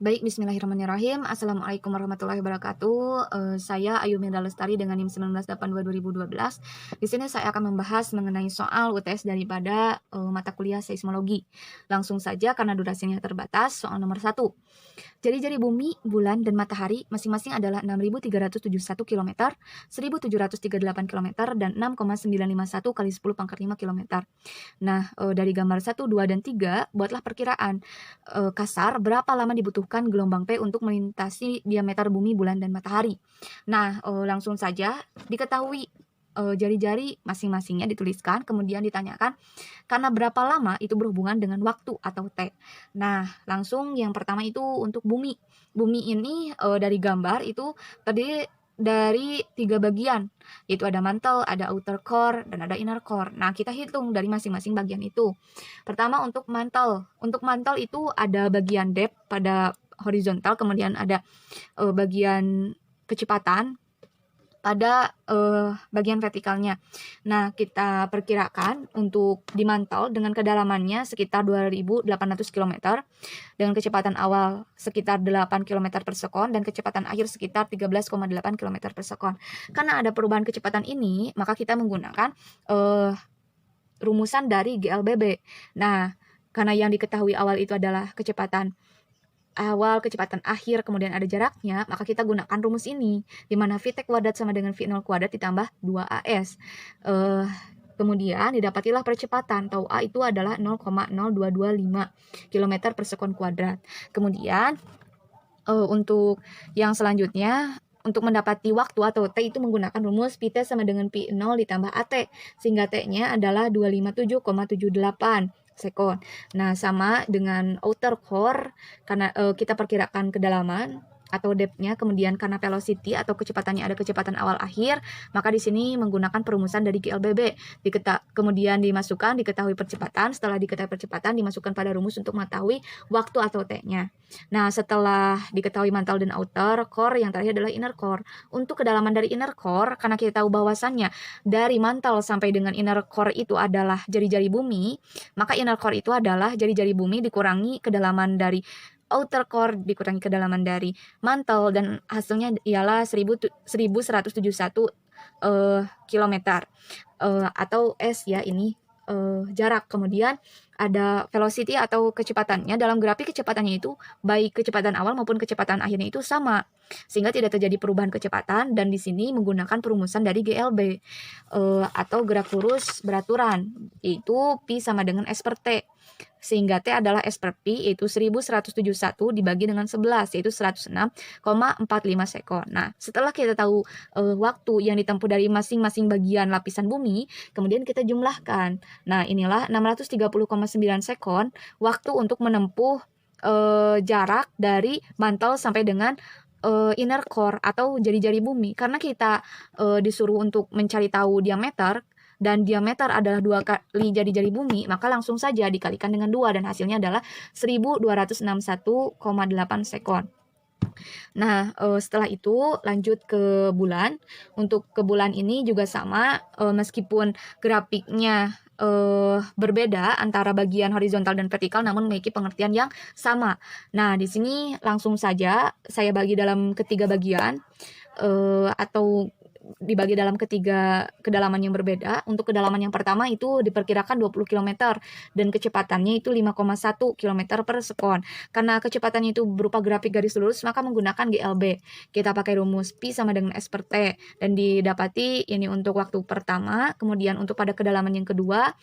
Baik, bismillahirrahmanirrahim. Assalamualaikum warahmatullahi wabarakatuh. Saya Ayu Mirda Lestari dengan NIM 1982-2012. Di sini saya akan membahas mengenai soal UTS daripada mata kuliah seismologi. Langsung saja karena durasinya terbatas, soal nomor 1. Jari-jari bumi, bulan, dan matahari masing-masing adalah 6.371 km, 1.738 km, dan 6,951 kali 10 pangkat 5 km. Nah, dari gambar 1, 2, dan 3, buatlah perkiraan kasar berapa lama dibutuhkan gelombang P untuk melintasi diameter bumi, bulan, dan matahari. Nah, langsung saja diketahui jari-jari masing-masingnya dituliskan, kemudian ditanyakan karena berapa lama itu berhubungan dengan waktu atau T. Nah, langsung yang pertama itu untuk bumi. Bumi ini dari gambar itu terdiri dari 3 bagian, yaitu ada mantle, ada outer core, dan ada inner core. Nah, kita hitung dari masing-masing bagian itu. Pertama untuk mantle. Untuk mantle itu ada bagian depth pada horizontal, kemudian ada bagian kecepatan pada bagian vertikalnya. Nah, kita perkirakan untuk di mantle dengan kedalamannya sekitar 2.800 km, dengan kecepatan awal sekitar 8 km per sekon, dan kecepatan akhir sekitar 13,8 km per sekon. Karena ada perubahan kecepatan ini, maka kita menggunakan rumusan dari GLBB. Nah, karena yang diketahui awal itu adalah kecepatan awal, kecepatan akhir, kemudian ada jaraknya, maka kita gunakan rumus ini, di mana VT kuadrat sama dengan V0 kuadrat ditambah 2AS. Kemudian didapatilah percepatan, tau A itu adalah 0,0225 km per sekon kuadrat. Kemudian untuk yang selanjutnya, untuk mendapati waktu atau T itu menggunakan rumus Pt sama dengan P0 ditambah AT, sehingga T-nya adalah 257,78 sekon. Nah, sama dengan outer core, karena kita perkirakan kedalaman atau depth-nya, kemudian karena velocity atau kecepatannya ada kecepatan awal akhir, maka di sini menggunakan perumusan dari GLBB. Kemudian diketahui percepatan, setelah diketahui percepatan dimasukkan pada rumus untuk mengetahui waktu atau T-nya. Nah, setelah diketahui mantle dan outer core, yang terakhir adalah inner core. Untuk kedalaman dari inner core, karena kita tahu bahwasannya dari mantle sampai dengan inner core itu adalah jari-jari bumi, maka inner core itu adalah jari-jari bumi dikurangi kedalaman dari outer core dikurangi kedalaman dari mantle, dan hasilnya ialah 1171 km atau S ya, ini jarak. Kemudian ada velocity atau kecepatannya. Dalam grafik kecepatannya itu baik kecepatan awal maupun kecepatan akhirnya itu sama, sehingga tidak terjadi perubahan kecepatan, dan di sini menggunakan perumusan dari GLB atau gerak lurus beraturan, yaitu P sama dengan S per T, sehingga T adalah S per P, yaitu 1171 dibagi dengan 11, yaitu 106,45 sekon. Nah, setelah kita tahu waktu yang ditempuh dari masing-masing bagian lapisan bumi, kemudian kita jumlahkan. Nah, inilah 630,9 sekon waktu untuk menempuh jarak dari mantle sampai dengan inner core atau jari-jari bumi. Karena kita disuruh untuk mencari tahu diameter, dan diameter adalah 2 kali jari-jari bumi, maka langsung saja dikalikan dengan 2, dan hasilnya adalah 1261,8 sekon. Nah, setelah itu lanjut ke bulan. Untuk ke bulan ini juga sama, meskipun grafiknya berbeda antara bagian horizontal dan vertikal, namun memiliki pengertian yang sama. Nah, di sini langsung saja saya bagi dalam ketiga bagian, atau dibagi dalam ketiga kedalaman yang berbeda. Untuk kedalaman yang pertama itu diperkirakan 20 km, dan kecepatannya itu 5,1 km per sekon. Karena kecepatannya itu berupa grafik garis lurus, maka menggunakan GLB. Kita pakai rumus P sama dengan S per T, dan didapati ini untuk waktu pertama. Kemudian untuk pada kedalaman yang kedua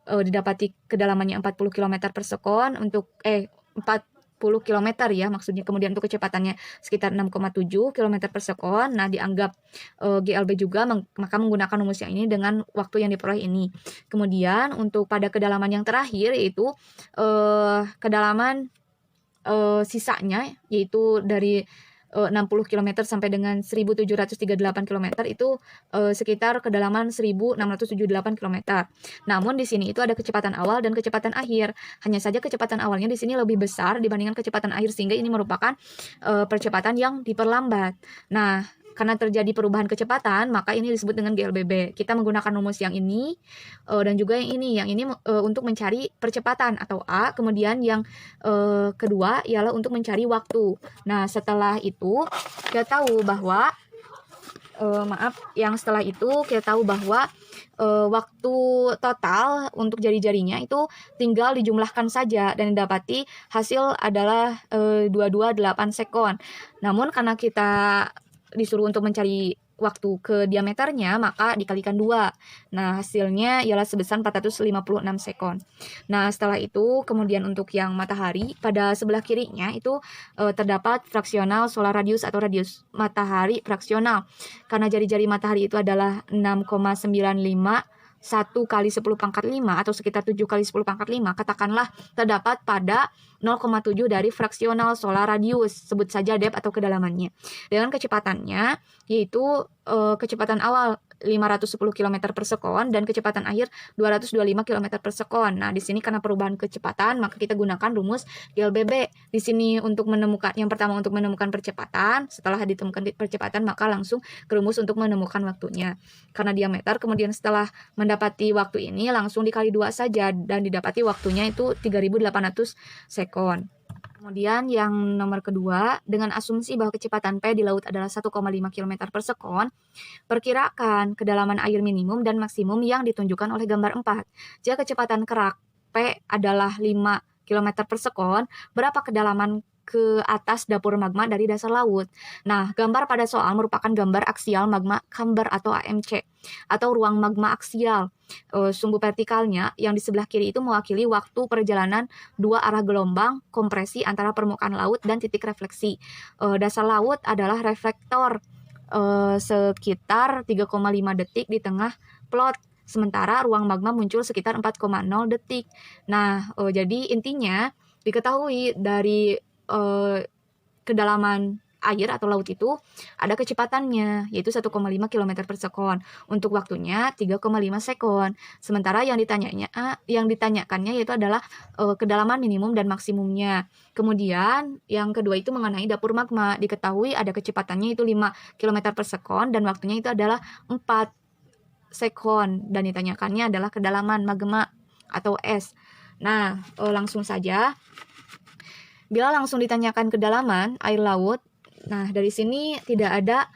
didapati kedalamannya 40 km per sekon, untuk 40 km ya maksudnya. Kemudian untuk kecepatannya sekitar 6,7 km per sekon. Nah, dianggap GLB juga, maka menggunakan rumus yang ini dengan waktu yang diperoleh ini. Kemudian untuk pada kedalaman yang terakhir, yaitu kedalaman sisanya, yaitu dari 60 km sampai dengan 1738 km, itu sekitar kedalaman 1678 km. Namun di sini itu ada kecepatan awal dan kecepatan akhir. Hanya saja kecepatan awalnya di sini lebih besar dibandingkan kecepatan akhir, sehingga ini merupakan percepatan yang diperlambat. Nah, karena terjadi perubahan kecepatan, maka ini disebut dengan GLBB. Kita menggunakan rumus yang ini dan juga yang ini. Yang ini untuk mencari percepatan atau A, kemudian yang kedua ialah untuk mencari waktu. Nah, setelah itu kita tahu bahwa waktu total untuk jari-jarinya itu tinggal dijumlahkan saja dan didapati hasil adalah 228 sekon. Namun karena kita disuruh untuk mencari waktu ke diameternya, maka dikalikan 2. Nah, hasilnya ialah sebesar 456 sekon. Nah, setelah itu kemudian untuk yang matahari, pada sebelah kirinya itu terdapat fraksional solar radius atau radius matahari fraksional. Karena jari-jari matahari itu adalah 6,95 1 kali 10 pangkat 5 atau sekitar 7 kali 10 pangkat 5, katakanlah terdapat pada 0,7 dari fraksional solar radius, sebut saja depth atau kedalamannya. Dengan kecepatannya, yaitu kecepatan awal 510 km per sekon dan kecepatan akhir 225 km per sekon. Nah, di sini karena perubahan kecepatan, maka kita gunakan rumus GLBB. Di sini untuk menemukan, yang pertama untuk menemukan percepatan, setelah ditemukan percepatan, maka langsung ke rumus untuk menemukan waktunya. Karena diameter, kemudian setelah mendapati waktu ini, langsung dikali 2 saja, dan didapati waktunya itu 3.800 sekon. Kemudian yang nomor kedua, dengan asumsi bahwa kecepatan P di laut adalah 1,5 km per sekon, perkirakan kedalaman air minimum dan maksimum yang ditunjukkan oleh gambar 4. Jika kecepatan kerak P adalah 5 km per sekon, berapa kedalaman ke atas dapur magma dari dasar laut? Nah, gambar pada soal merupakan gambar aksial magma chamber atau AMC, atau ruang magma aksial. Sumbu vertikalnya yang di sebelah kiri itu mewakili waktu perjalanan 2 arah gelombang kompresi antara permukaan laut dan titik refleksi. Dasar laut adalah reflektor sekitar 3,5 detik di tengah plot. Sementara ruang magma muncul sekitar 4,0 detik. Nah, jadi intinya diketahui dari kedalaman air atau laut itu ada kecepatannya, yaitu 1,5 km per sekon. Untuk waktunya 3,5 sekon. Sementara yang ditanyakannya yaitu adalah kedalaman minimum dan maksimumnya. Kemudian yang kedua itu mengenai dapur magma. Diketahui ada kecepatannya itu 5 km per sekon dan waktunya itu adalah 4 sekon. Dan ditanyakannya adalah kedalaman magma atau es. Nah, langsung saja. Bila langsung ditanyakan kedalaman air laut, nah dari sini tidak ada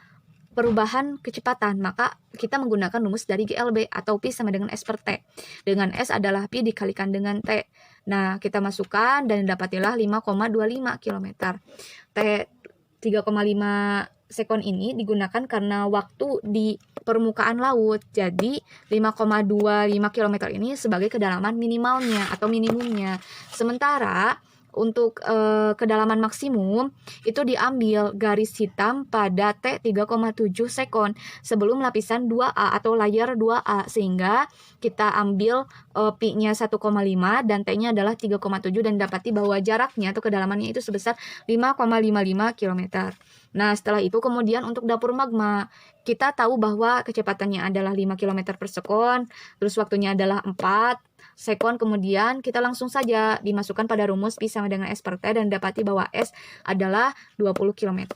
perubahan kecepatan, maka kita menggunakan rumus dari GLB atau Pi sama dengan S per T. Dengan S adalah Pi dikalikan dengan T. Nah, kita masukkan dan dapatilah 5,25 km. T 3,5 sekon ini digunakan karena waktu di permukaan laut. Jadi 5,25 km ini sebagai kedalaman minimalnya atau minimumnya. Sementara untuk kedalaman maksimum itu diambil garis hitam pada T 3,7 sekon sebelum lapisan 2A atau layer 2A, sehingga kita ambil Pi-nya 1,5 dan T-nya adalah 3,7 dan dapati bahwa jaraknya atau kedalamannya itu sebesar 5,55 km. Nah, setelah itu kemudian untuk dapur magma, kita tahu bahwa kecepatannya adalah 5 km per sekon, terus waktunya adalah 4 sekon, kemudian kita langsung saja dimasukkan pada rumus Pi sama dengan S per T dan dapati bahwa S adalah 20 km.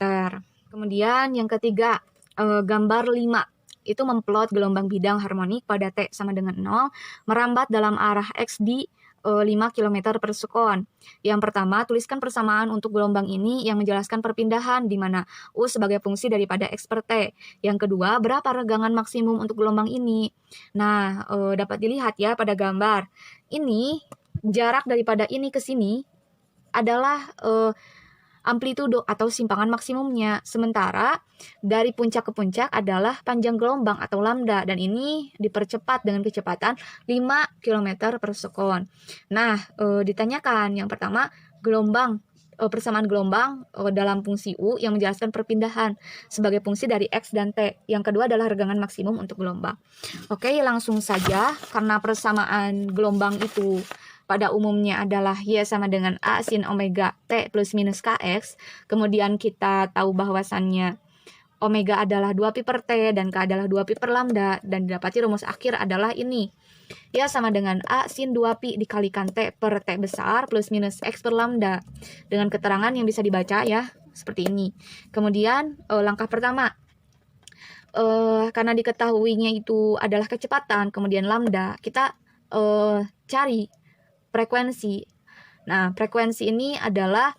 Kemudian yang ketiga, gambar 5 itu memplot gelombang bidang harmonik pada T sama dengan 0 merambat dalam arah X di 5 km per sekon. Yang pertama, tuliskan persamaan untuk gelombang ini yang menjelaskan perpindahan di mana U sebagai fungsi daripada X per T. Yang kedua, berapa regangan maksimum untuk gelombang ini? Nah, dapat dilihat ya pada gambar. Ini jarak daripada ini ke sini adalah amplitudo atau simpangan maksimumnya. Sementara dari puncak ke puncak adalah panjang gelombang atau lambda, dan ini dipercepat dengan kecepatan 5 km per sekon. Nah, ditanyakan yang pertama persamaan gelombang dalam fungsi U yang menjelaskan perpindahan sebagai fungsi dari X dan T. Yang kedua adalah regangan maksimum untuk gelombang. Oke, langsung saja karena persamaan gelombang itu pada umumnya adalah Y sama dengan A sin omega T plus minus KX. Kemudian kita tahu bahwasannya omega adalah 2 pi per T dan K adalah 2 pi per lambda. Dan didapati rumus akhir adalah ini. Y sama dengan A sin 2 pi dikalikan T per T besar plus minus X per lambda. Dengan keterangan yang bisa dibaca ya, seperti ini. Kemudian langkah pertama, karena diketahuinya itu adalah kecepatan, kemudian lambda, kita cari frekuensi. Nah, frekuensi ini adalah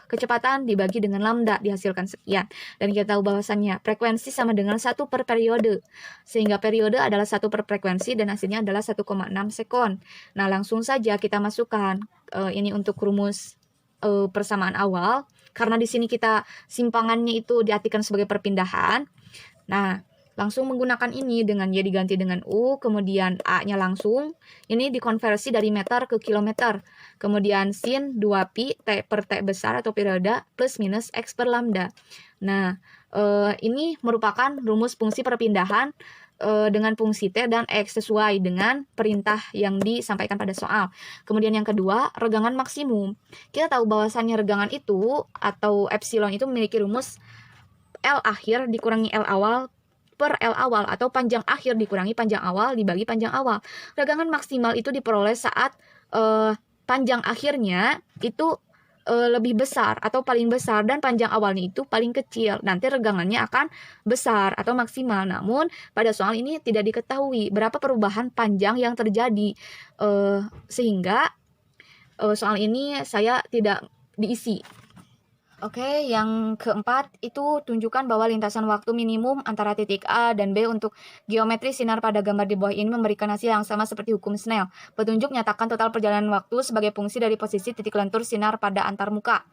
kecepatan dibagi dengan lambda, dihasilkan sekian. Dan kita tahu bahwasannya frekuensi sama dengan 1 per periode, sehingga periode adalah 1 per frekuensi dan hasilnya adalah 1,6 sekon. Nah, langsung saja kita masukkan ini untuk rumus persamaan awal, karena di sini kita simpangannya itu diartikan sebagai perpindahan. Nah, langsung menggunakan ini dengan Y diganti dengan U, kemudian A-nya langsung, ini dikonversi dari meter ke kilometer, kemudian sin 2pi T per T besar atau periode plus minus X per lambda. Nah, ini merupakan rumus fungsi perpindahan dengan fungsi T dan X sesuai dengan perintah yang disampaikan pada soal. Kemudian yang kedua, regangan maksimum. Kita tahu bahwasannya regangan itu atau epsilon itu memiliki rumus L akhir dikurangi L awal per L awal atau panjang akhir dikurangi panjang awal dibagi panjang awal. Regangan maksimal itu diperoleh saat panjang akhirnya itu lebih besar atau paling besar dan panjang awalnya itu paling kecil. Nanti regangannya akan besar atau maksimal. Namun pada soal ini tidak diketahui berapa perubahan panjang yang terjadi, sehingga soal ini saya tidak diisi. Oke, yang keempat itu tunjukkan bahwa lintasan waktu minimum antara titik A dan B untuk geometri sinar pada gambar di bawah ini memberikan hasil yang sama seperti hukum Snell. Petunjuk nyatakan total perjalanan waktu sebagai fungsi dari posisi titik lentur sinar pada antarmuka.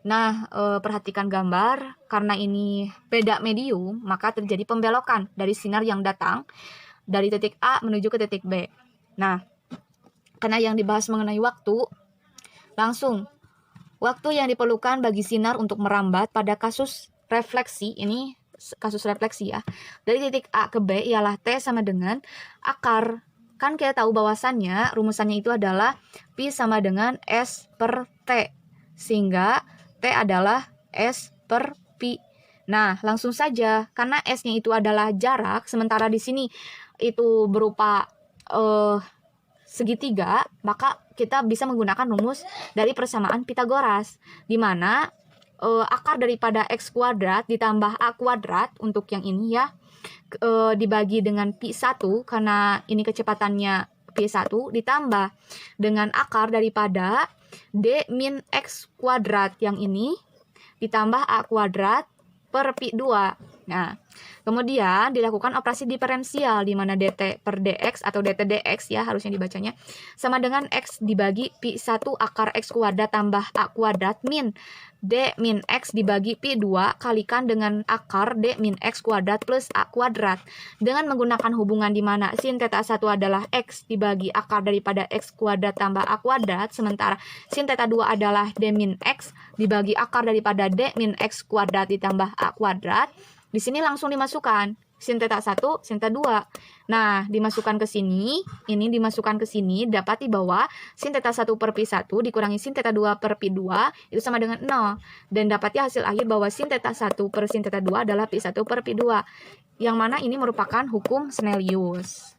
Nah, perhatikan gambar, karena ini beda medium, maka terjadi pembelokan dari sinar yang datang dari titik A menuju ke titik B. Nah, karena yang dibahas mengenai waktu, langsung waktu yang diperlukan bagi sinar untuk merambat pada kasus refleksi, ini kasus refleksi ya, dari titik A ke B ialah T sama dengan akar. Kan kita tahu bahwasannya rumusannya itu adalah Pi sama dengan S per T, sehingga T adalah S per Pi. Nah, langsung saja, karena S-nya itu adalah jarak, sementara di sini itu berupa segitiga, maka kita bisa menggunakan rumus dari persamaan Pitagoras, di mana akar daripada X kuadrat ditambah A kuadrat untuk yang ini ya, dibagi dengan Pi 1, karena ini kecepatannya Pi 1, ditambah dengan akar daripada D min X kuadrat yang ini, ditambah A kuadrat per Pi 2. Nah, kemudian dilakukan operasi diferensial di mana dt per dx atau dt dx ya harusnya dibacanya sama dengan x dibagi pi 1 akar x kuadrat tambah a kuadrat min d min x dibagi pi 2 kalikan dengan akar d min x kuadrat plus a kuadrat dengan menggunakan hubungan di mana sin theta 1 adalah x dibagi akar daripada x kuadrat tambah a kuadrat, sementara sin theta 2 adalah d min x dibagi akar daripada d min x kuadrat ditambah a kuadrat. Di sini langsung dimasukkan sin theta 1, sin theta 2. Nah, dimasukkan ke sini, ini dimasukkan ke sini, dapati bahwa sin theta 1 per pi 1 dikurangi sin theta 2 per pi 2 itu sama dengan 0. Dan dapati hasil akhir bahwa sin theta 1 per sin theta 2 adalah pi 1 per pi 2. Yang mana ini merupakan hukum Snellius.